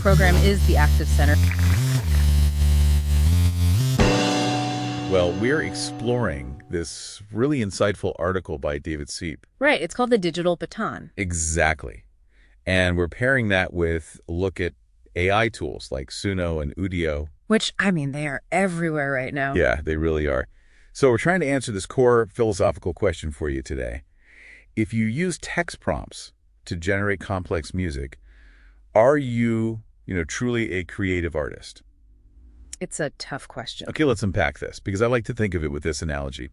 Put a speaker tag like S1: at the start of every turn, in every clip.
S1: program is the active center.
S2: Well, we're exploring this really insightful article by David Seep.
S1: Right, it's called the digital baton.
S2: Exactly. And we're pairing that with a look at AI tools like Suno and Udio.
S1: Which, I mean, they are everywhere right now.
S2: Yeah, they really are. So we're trying to answer this core philosophical question for you today. If you use text prompts to generate complex music, are you, truly a creative artist?
S1: It's a tough question.
S2: Okay, let's unpack this, because I like to think of it with this analogy.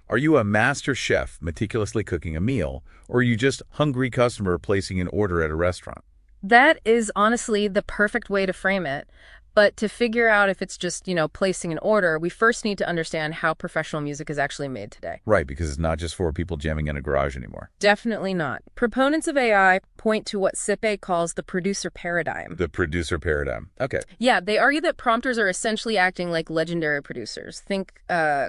S2: Are you a master chef meticulously cooking a meal, or are you just hungry customer placing an order at a restaurant?
S1: That is honestly the perfect way to frame it. But to figure out if it's just, placing an order, we first need to understand how professional music is actually made today.
S2: Right, because it's not just for people jamming in a garage anymore.
S1: Definitely not. Proponents of AI point to what Sipe calls the producer paradigm.
S2: The producer paradigm. Okay.
S1: Yeah, they argue that prompters are essentially acting like legendary producers. Think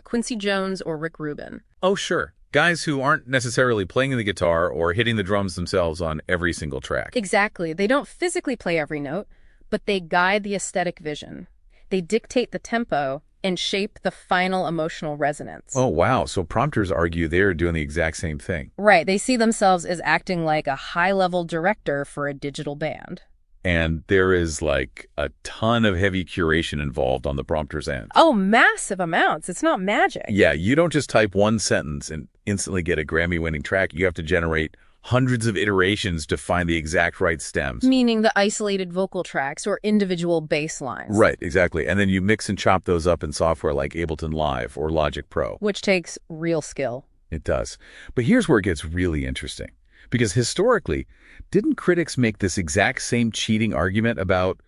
S1: Quincy Jones or Rick Rubin.
S2: Oh, sure. Guys who aren't necessarily playing the guitar or hitting the drums themselves on every single track.
S1: Exactly. They don't physically play every note, but they guide the aesthetic vision. They dictate the tempo and shape the final emotional resonance.
S2: Oh, wow. So prompters argue they're doing the exact same thing.
S1: Right. They see themselves as acting like a high-level director for a digital band.
S2: And there is like a ton of heavy curation involved on the prompter's end.
S1: Oh, massive amounts. It's not magic.
S2: Yeah, you don't just type one sentence and instantly get a Grammy-winning track. You have to generate hundreds of iterations to find the exact right stems.
S1: Meaning the isolated vocal tracks or individual bass lines.
S2: Right, exactly. And then you mix and chop those up in software like Ableton Live or Logic Pro.
S1: Which takes real skill.
S2: It does. But here's where it gets really interesting. Because historically, didn't critics make this exact same cheating argument about,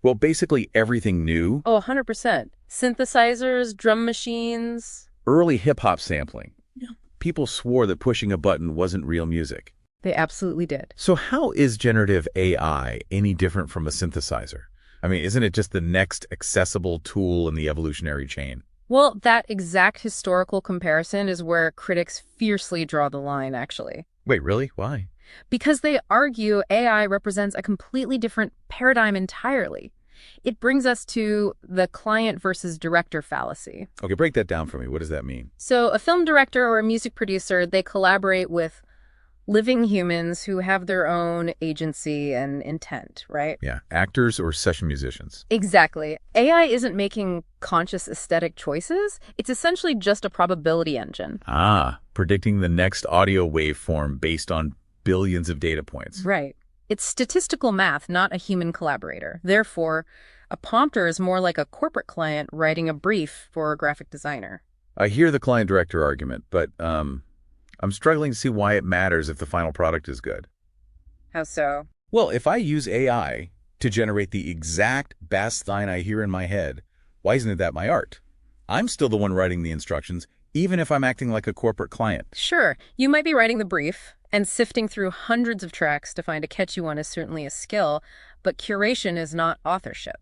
S2: well, basically everything new?
S1: Oh, 100%. Synthesizers, drum machines.
S2: Early hip-hop sampling. Yeah. People swore that pushing a button wasn't real music.
S1: They absolutely did.
S2: So how is generative AI any different from a synthesizer? I mean, isn't it just the next accessible tool in the evolutionary chain?
S1: Well, that exact historical comparison is where critics fiercely draw the line, actually.
S2: Wait, really? Why?
S1: Because they argue AI represents a completely different paradigm entirely. It brings us to the client versus director fallacy.
S2: Okay, break that down for me. What does that mean?
S1: So a film director or a music producer, they collaborate with living humans who have their own agency and intent, right?
S2: Yeah, actors or session musicians.
S1: Exactly. AI isn't making conscious aesthetic choices. It's essentially just a probability engine.
S2: Ah, predicting the next audio waveform based on billions of data points.
S1: Right. It's statistical math, not a human collaborator. Therefore, a prompter is more like a corporate client writing a brief for a graphic designer.
S2: I hear the client-director argument, but I'm struggling to see why it matters if the final product is good.
S1: How so?
S2: Well, if I use AI to generate the exact bass line I hear in my head, why isn't that my art? I'm still the one writing the instructions, even if I'm acting like a corporate client.
S1: Sure, you might be writing the brief, and sifting through hundreds of tracks to find a catchy one is certainly a skill, but curation is not authorship.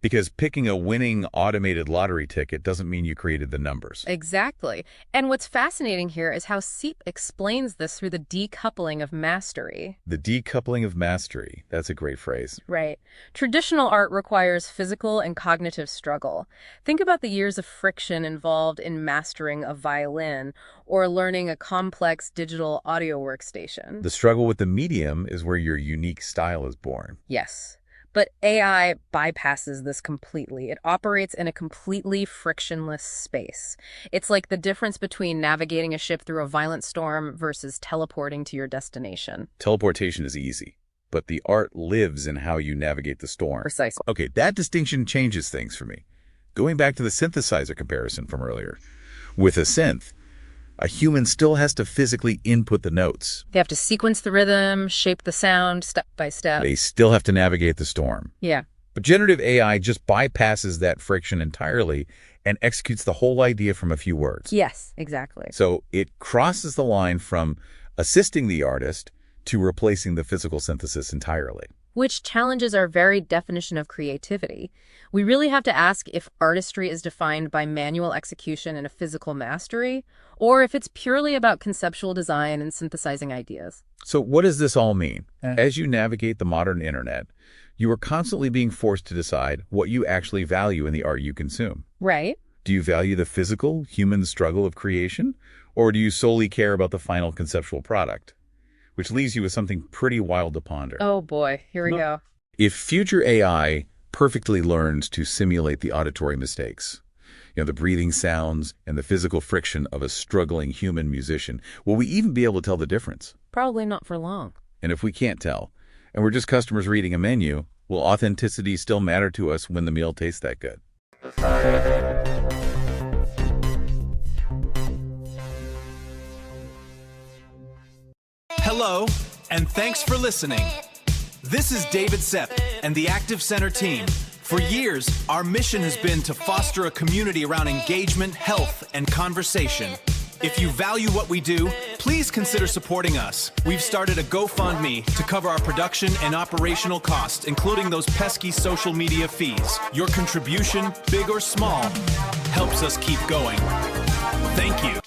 S2: Because picking a winning automated lottery ticket doesn't mean you created the numbers.
S1: Exactly. And what's fascinating here is how Seep explains this through the decoupling of mastery.
S2: The decoupling of mastery. That's a great phrase.
S1: Right. Traditional art requires physical and cognitive struggle. Think about the years of friction involved in mastering a violin or learning a complex digital audio workstation.
S2: The struggle with the medium is where your unique style is born.
S1: Yes. But AI bypasses this completely. It operates in a completely frictionless space. It's like the difference between navigating a ship through a violent storm versus teleporting to your destination.
S2: Teleportation is easy, but the art lives in how you navigate the storm.
S1: Precisely.
S2: Okay, that distinction changes things for me. Going back to the synthesizer comparison from earlier, with a synth, a human still has to physically input the notes.
S1: They have to sequence the rhythm, shape the sound step by step.
S2: They still have to navigate the storm.
S1: Yeah.
S2: But generative AI just bypasses that friction entirely and executes the whole idea from a few words.
S1: Yes, exactly.
S2: So it crosses the line from assisting the artist to replacing the physical synthesis entirely.
S1: which challenges our very definition of creativity. We really have to ask if artistry is defined by manual execution and a physical mastery, or if it's purely about conceptual design and synthesizing ideas.
S2: So what does this all mean? As you navigate the modern internet, you are constantly being forced to decide what you actually value in the art you consume.
S1: Right?
S2: Do you value the physical, human struggle of creation, or do you solely care about the final conceptual product? Which leaves you with something pretty wild to ponder.
S1: Oh boy, here we go.
S2: If future AI perfectly learns to simulate the auditory mistakes, the breathing sounds and the physical friction of a struggling human musician, will we even be able to tell the difference?
S1: Probably not for long.
S2: And if we can't tell, and we're just customers reading a menu, will authenticity still matter to us when the meal tastes that good?
S3: Hello, and thanks for listening. This is David Sepp and the Active Center team. For years, our mission has been to foster a community around engagement, health, and conversation. If you value what we do, please consider supporting us. We've started a GoFundMe to cover our production and operational costs, including those pesky social media fees. Your contribution, big or small, helps us keep going. Thank you.